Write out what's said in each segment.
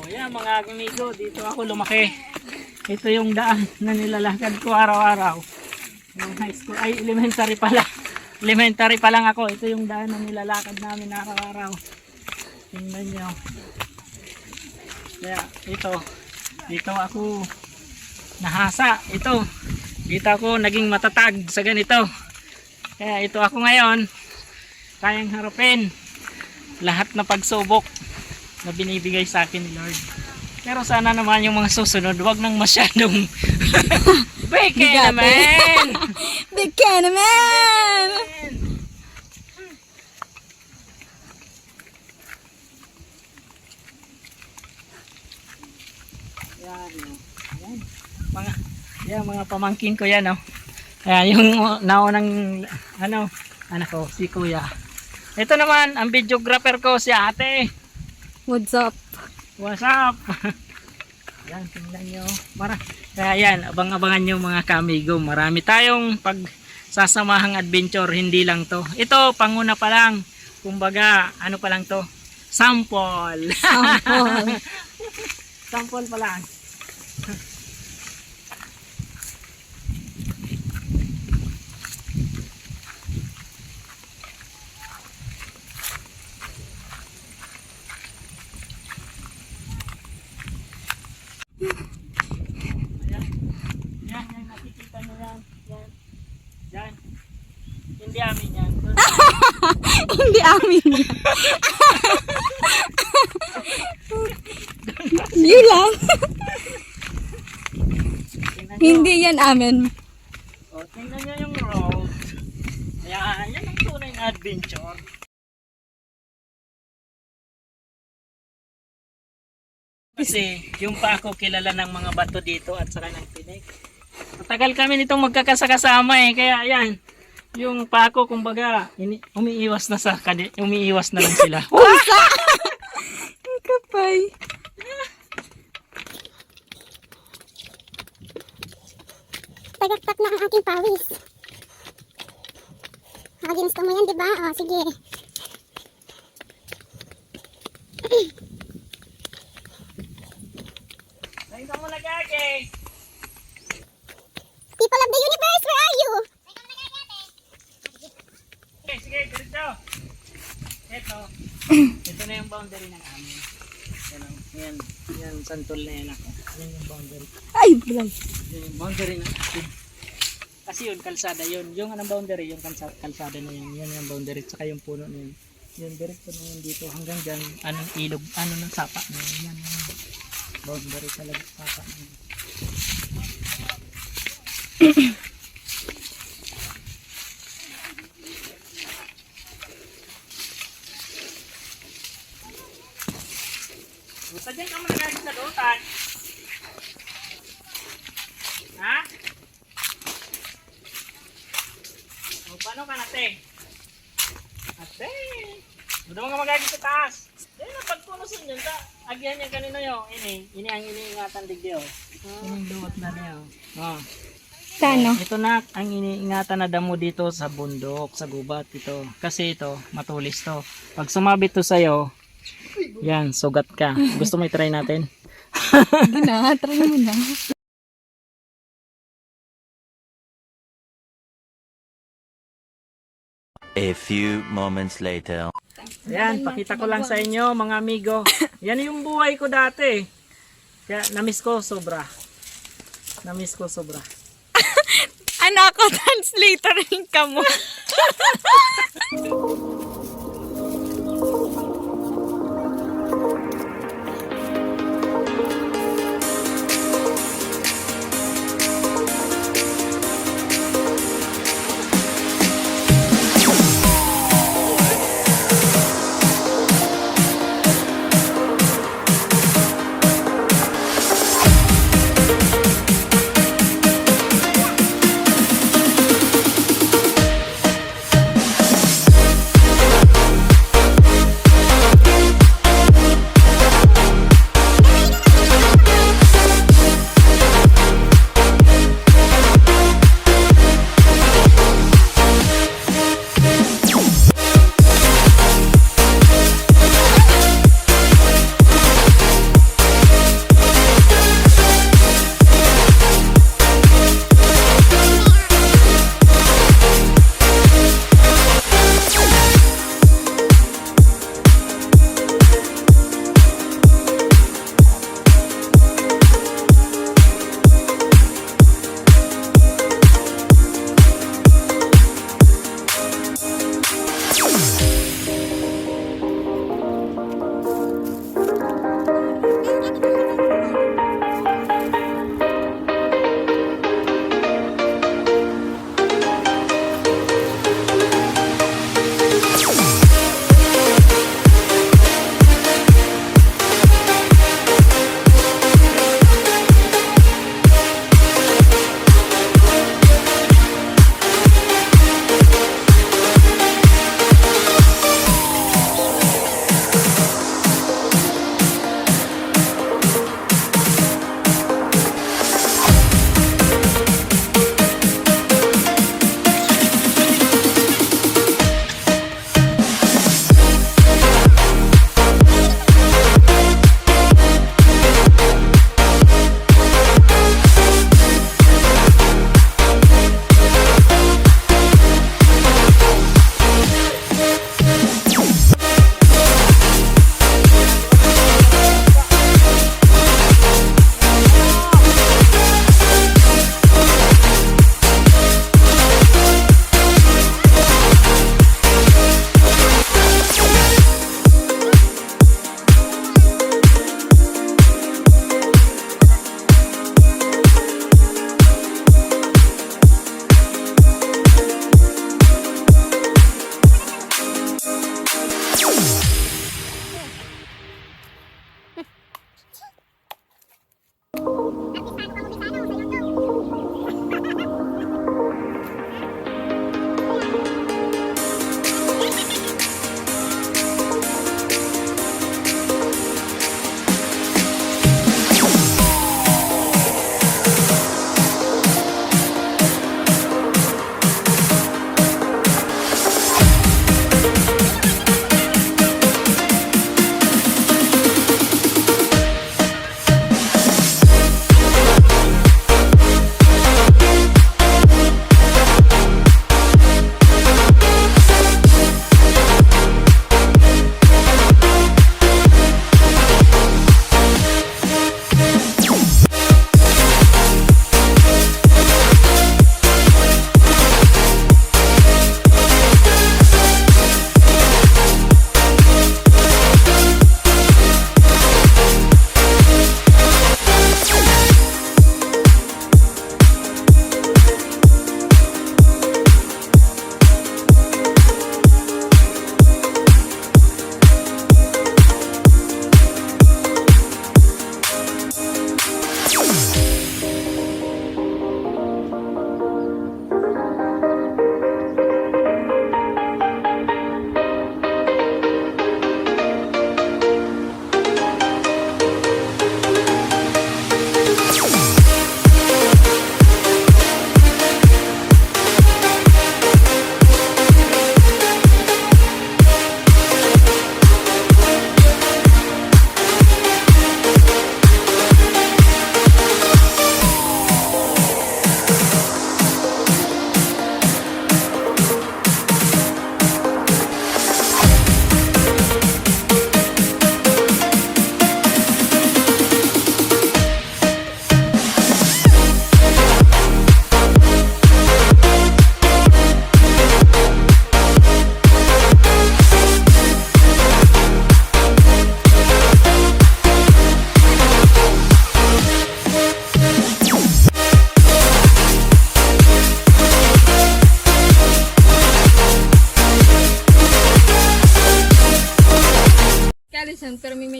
Yan mga amigo, dito ako lumaki. Ito yung daan na nilalakad ko araw-araw. Yung high school, ay elementary pala. Elementary pa lang ako. Ito yung daan na nilalakad namin araw-araw. Tingnan nyo. Kaya ito, dito ako nahasa. Dito ako naging matatag sa ganito. Kaya ito ako ngayon, kayang harapin lahat na pagsubok na binibigay sa akin ni Lord. Pero sana naman yung mga susunod, wag nang masyadong beke naman! Beke naman! Yan, mga pamangkin ko yan, oh. Kaya yung naunang anak ko, si Kuya. Ito naman, ang videographer ko, si Ate. What's up? What's up? Yan, tingnan nyo. Kaya yan, abang-abangan nyo mga kamigo. Marami tayong pagsasamahang adventure, hindi lang to. Ito, panguna pa lang. Kumbaga, ano pa lang to? Sample. Sample. Sample pa lang. Yan, nakikita nyo yan. Yan. Hindi amin yan. Hindi amin yan. Yun lang. Tingnan nyo. Hindi yan amin. O, tingnan nyo yung road. Ayan, yan ang tunay na adventure. Kasi yung pa ako kilala ng mga bato dito at saka ng tinik. Matagal kami nitong magkakasakasama eh. Kaya yan, yung pa ako kumbaga umiiwas na umiiwas na lang sila. Pusa! Ang kapay. Tagaktak na ang aking pawis. Ginusto mo yan, diba? O, sige. Ayun ka muna gagi. People of the universe, where are you? Sige, diretso. Ito na yung boundary ng amin. Yan, santol na yan ako. Yan yung boundary. Ay, bulay. Yan yung boundary ng atin. Kasi yun, kalsada yun. Yung anong boundary, yung kalsada na yun. Yan yung boundary, tsaka yung puno na yun. Yung diretso na yun dito hanggang dyan, anong ilog, ng sapa na yun. Yan, boundary talaga sapa na yun. Buta dyan ka muna galing sa dotan. Ha? O, paano ka nate? Ate! Buta mo ka magagin sa taas. Yan na, pagpunusin yun. Agyan yan kanino yun. Ini ang iniingatan digdi oh. Ining duwat na niya oh. Kano? Ito na ang iniingatan na damo dito sa bundok, sa gubat ito. Kasi ito, matulis to. Pag sumabit to sa'yo, yan, sugat ka. Gusto mo i-try natin? Hindi na, try mo na. A few moments later. Yan, pakita ko lang sa inyo mga amigo. Yan yung buhay ko dati. Kaya namiss ko sobra. Ano ako, translatorin ka mo.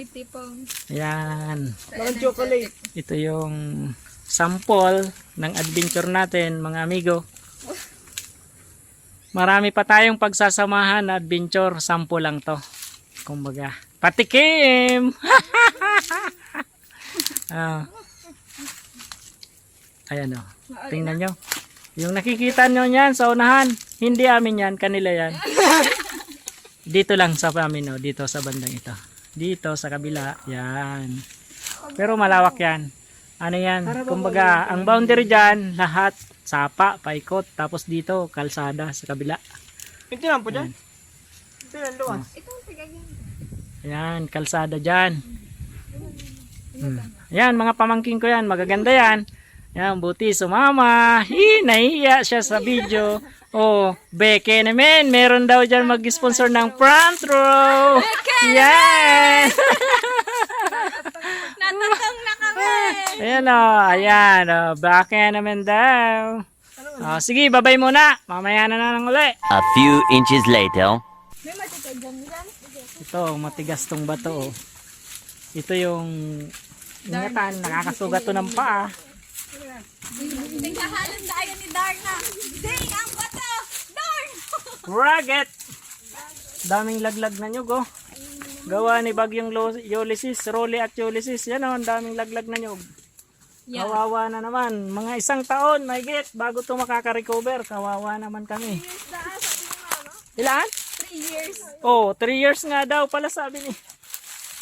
tipong Ayan. Bakit chocolate? Ito yung sample ng adventure natin, mga amigo. Marami pa tayong pagsasamahan na adventure. Sample lang to. Kumbaga, patikim! Ah. Ayan o. Tingnan nyo. Yung nakikita nyo yan sa unahan, hindi amin yan, kanila yan. Dito lang sa amin, no? Dito sa bandang ito. Dito sa kabila, yan. Pero malawak yan. Ano yan? Kumbaga, ang boundary dyan, lahat sapa, paikot. Tapos dito, kalsada sa kabila. Ito lang po dyan. Ito lang luwas. Yan, kalsada dyan. Yan, mga pamangking ko yan. Magaganda yan. Yan, buti sumama. Nahihiya siya sa video. Oh, Beke naman. Meron daw dyan mag-sponsor ng front row. Yan. natatang na kami. Ayan o. Ayan o. Beke naman daw. Oh, sige, babay muna. Mamaya na lang uli. A few inches later. Ito, matigas tong bato. Oh. Ito yung ingatan. Nakakasugat to ng paa. Naghahalon tayo ni Darna. Ding, ang bato! Darn! Ragged! Daming laglag na nyug, oh. Gawa ni Bagyong Ulysses, Rolly at Ulysses. Yan, oh, ang daming laglag na nyug. Yeah. Kawawa na naman. Mga 1 taon, may get, bago to makaka-recover. Kawawa naman kami. Ilan? 3 years. Oh, 3 years nga daw pala sabi ni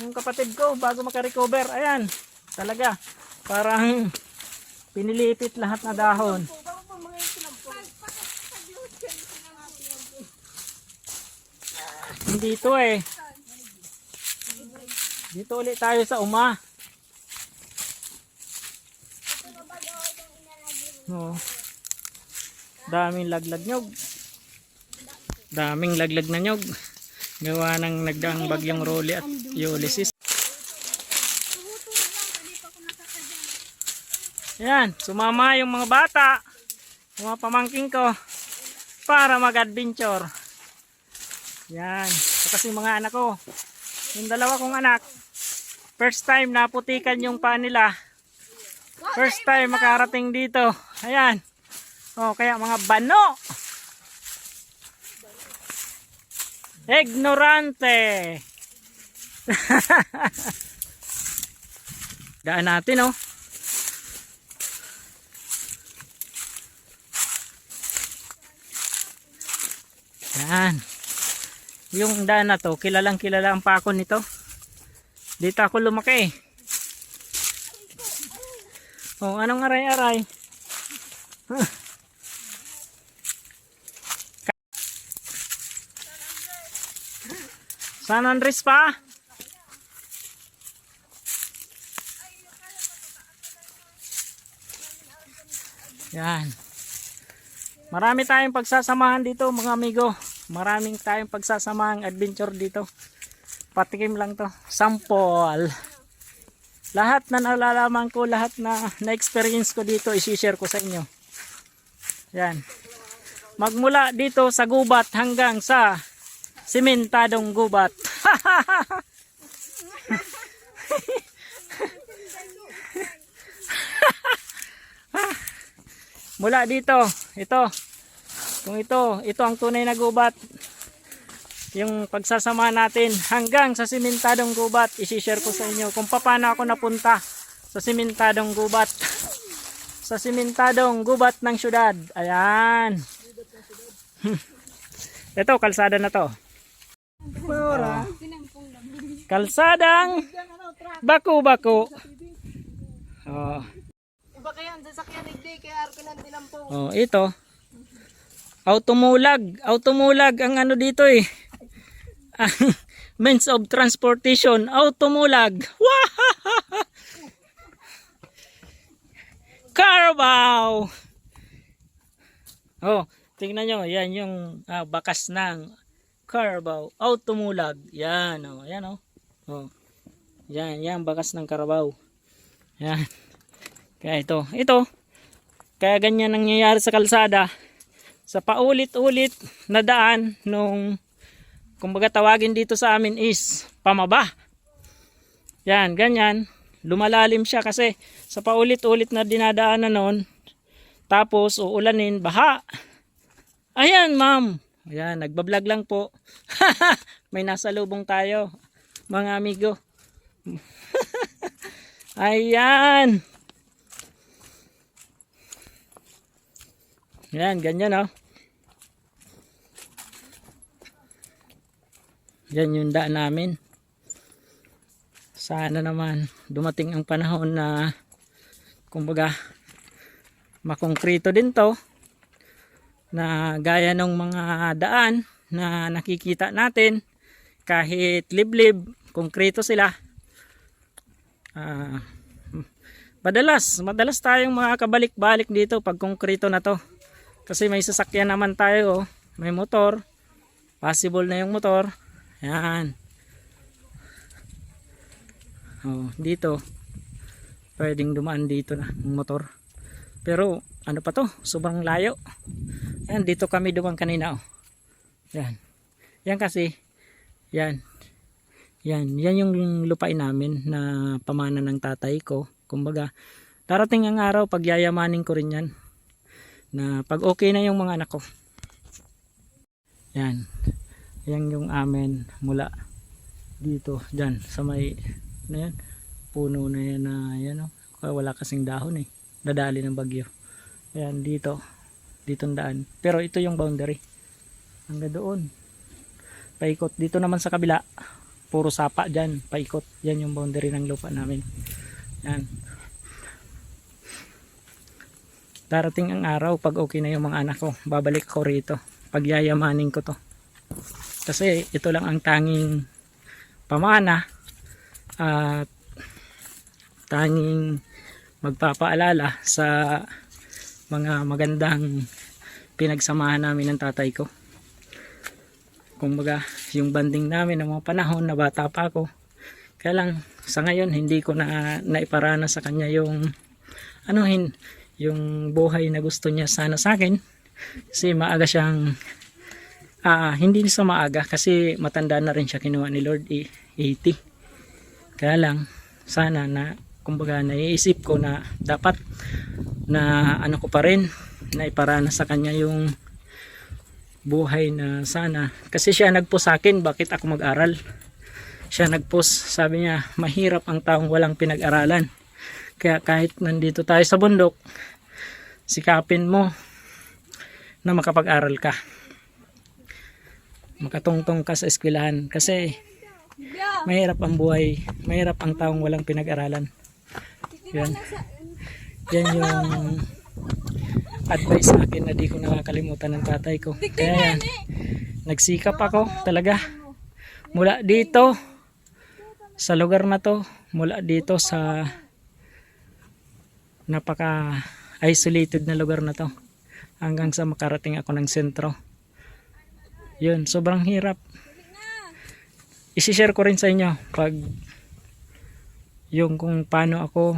yung kapatid ko bago maka-recover. Ayan, talaga. Parang pinilipit lahat na dahon. Hindi ito eh. Dito ulit tayo sa uma. Oh. Daming laglag nyog. Daming laglag na nyog. Gawa ng nagdaang bagyong Rolly at Ulysses. Yan, sumama yung mga bata, mga pamangking ko, para mag-adventure. Yan, ito kasi mga anak ko. Yung 2 kong anak, first time naputikan yung paa nila. First time makarating dito. Ayan. Oh, kaya mga bano. Ignorante. Daan natin, oh. Yan. Yung daan na to, kilalang kilala ang pako nito. Dito ako lumaki. Oh, anong aray-aray? Huh. San Andres pa? Yan. Marami tayong pagsasamahan dito, mga amigo. Maraming tayong pagsasamahang adventure dito. Patikim lang to. Sample. Lahat na nalalaman ko, lahat na na-experience ko dito, isi-share ko sa inyo. Yan. Magmula dito sa gubat hanggang sa simentadong gubat. Mula dito, ito. Kung ito ang tunay na gubat. Yung pagsasama natin hanggang sa simentadong gubat, isi-share ko sa inyo kung paano ako napunta sa simentadong gubat. Sa simentadong gubat ng syudad. Ayan. Ito, kalsada na to. Kalsadang baku-baku. Oh. Iba kaya ang sasakyan ni Day, kaya arkinan dinampong. Oh, ito. Automulag ang ano dito eh. Ang means of transportation, automulag. Carabao. Oh, tingnan nyo, yan yung bakas ng Carabao, automulag. Yan, oh, yan oh. Oh. Yan bakas ng Carabao. Yan. Kaya ito. Kaya ganyan nangyayari sa kalsada. Sa paulit-ulit na daan nung kumbaga tawagin dito sa amin is pamaba. Yan, ganyan. Lumalalim siya kasi sa paulit-ulit na dinadaanan noon. Tapos uulanin, baha. Ayan, ma'am. Ayan, nagbablog lang po. May nasa lubong tayo, mga amigo. Ayan. Yan, ganyan oh. Yan yung daan namin. Sana naman dumating ang panahon na kumbaga makongkrito din to na gaya ng mga daan na nakikita natin kahit liblib, konkreto sila. Madalas tayong makakabalik-balik dito pag konkreto na to. Kasi may sasakyan naman tayo, may motor. Possible na yung motor. Yan. Oh, dito. Pwedeng dumaan dito na yung motor. Pero ano pa to? Sobrang layo. Yan, dito kami dumaan kanina oh. Yan. Yan kasi yan. Yan yung lupain namin na pamana ng tatay ko. Kumbaga, darating ang araw pag yayamanin ko rin yan. Na pag okay na yung mga anak ko. Yan. Yan yung amin mula dito, dyan, sa may na yan, puno na yan na yan, wala kasing dahon dadali ng bagyo. Yan, ditong daan. Pero ito yung boundary. Hanggang doon. Paikot. Dito naman sa kabila, puro sapa dyan, paikot. Yan yung boundary ng lupa namin. Yan. Darating ang araw pag okay na yung mga anak ko, babalik ko rito, pagyayamanin ko to kasi ito lang ang tanging pamana at tanging magpapaalala sa mga magandang pinagsamahan namin ng tatay ko. Kumbaga yung banding namin ng mga panahon na bata pa ako, kaya lang sa ngayon hindi ko na naiparana sa kanya yung yung buhay na gusto niya sana sa akin kasi maaga siyang hindi sa maaga kasi matanda na rin siya, kinuha ni Lord 80. Kaya lang sana na kumbaga naiisip ko na dapat na ano ko pa rin na iparana sa kanya yung buhay na sana, kasi siya nagpost sa akin bakit ako mag-aral. Siya nagpost, sabi niya mahirap ang taong walang pinag-aralan. Kaya kahit nandito tayo sa bundok, sikapin mo na makapag-aral ka. Makatungtong ka sa eskwelahan. Kasi mahirap ang buhay. Mahirap ang taong walang pinag-aralan. Yan. Yan yung advice sa akin na di ko nakakalimutan ng tatay ko. Kaya yan, nagsikap ako talaga. Mula dito, sa lugar na to, mula dito sa napaka isolated na lugar na to hanggang sa makarating ako ng sentro. Yun, sobrang hirap. I-share ko rin sa inyo pag yung kung paano ako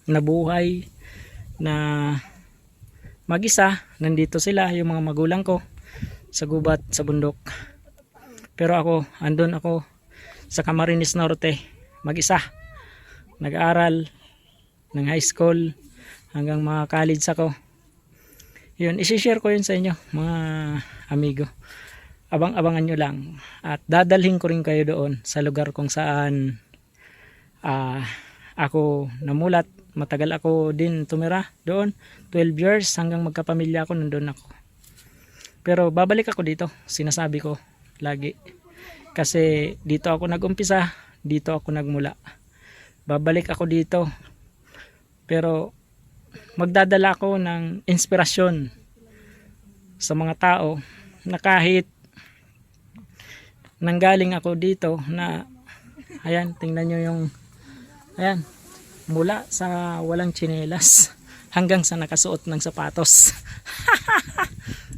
nabuhay na mag-isa. Nandito sila, yung mga magulang ko sa gubat, sa bundok. Pero ako, andun ako sa Camarines Norte, mag-isa. Nag-aaral ng high school hanggang mga college ako. Yun, isi-share ko yun sa inyo mga amigo. Abang-abangan nyo lang at dadalhin ko rin kayo doon sa lugar kung saan ako namulat. Matagal ako din tumira doon, 12 years hanggang magkapamilya ako, nandun ako. Pero babalik ako dito, sinasabi ko lagi, kasi dito ako nag-umpisa, dito ako nagmula. Babalik ako dito, pero magdadala ako ng inspirasyon sa mga tao na kahit nanggaling ako dito na ayan, tingnan nyo yung ayan, mula sa walang tsinelas hanggang sa nakasuot ng sapatos.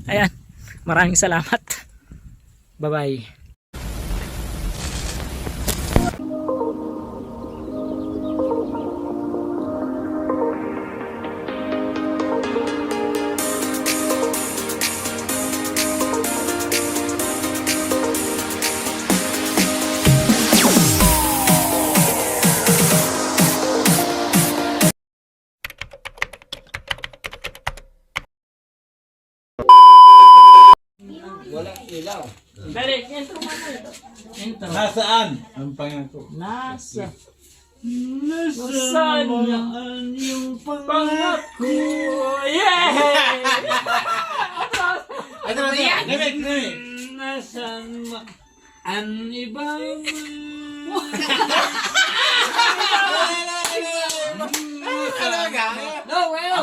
Ayan, maraming salamat. Bye bye. Walang ilaw. Dali, intro mo na ito. Intro. Nasaan? Ang pangako. Nasa. Nasaan yung pangako? Yeah! Ito na yan. Gamit. Nasaan ang ibang Talaga?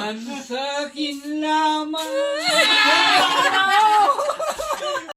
ang sakin lamang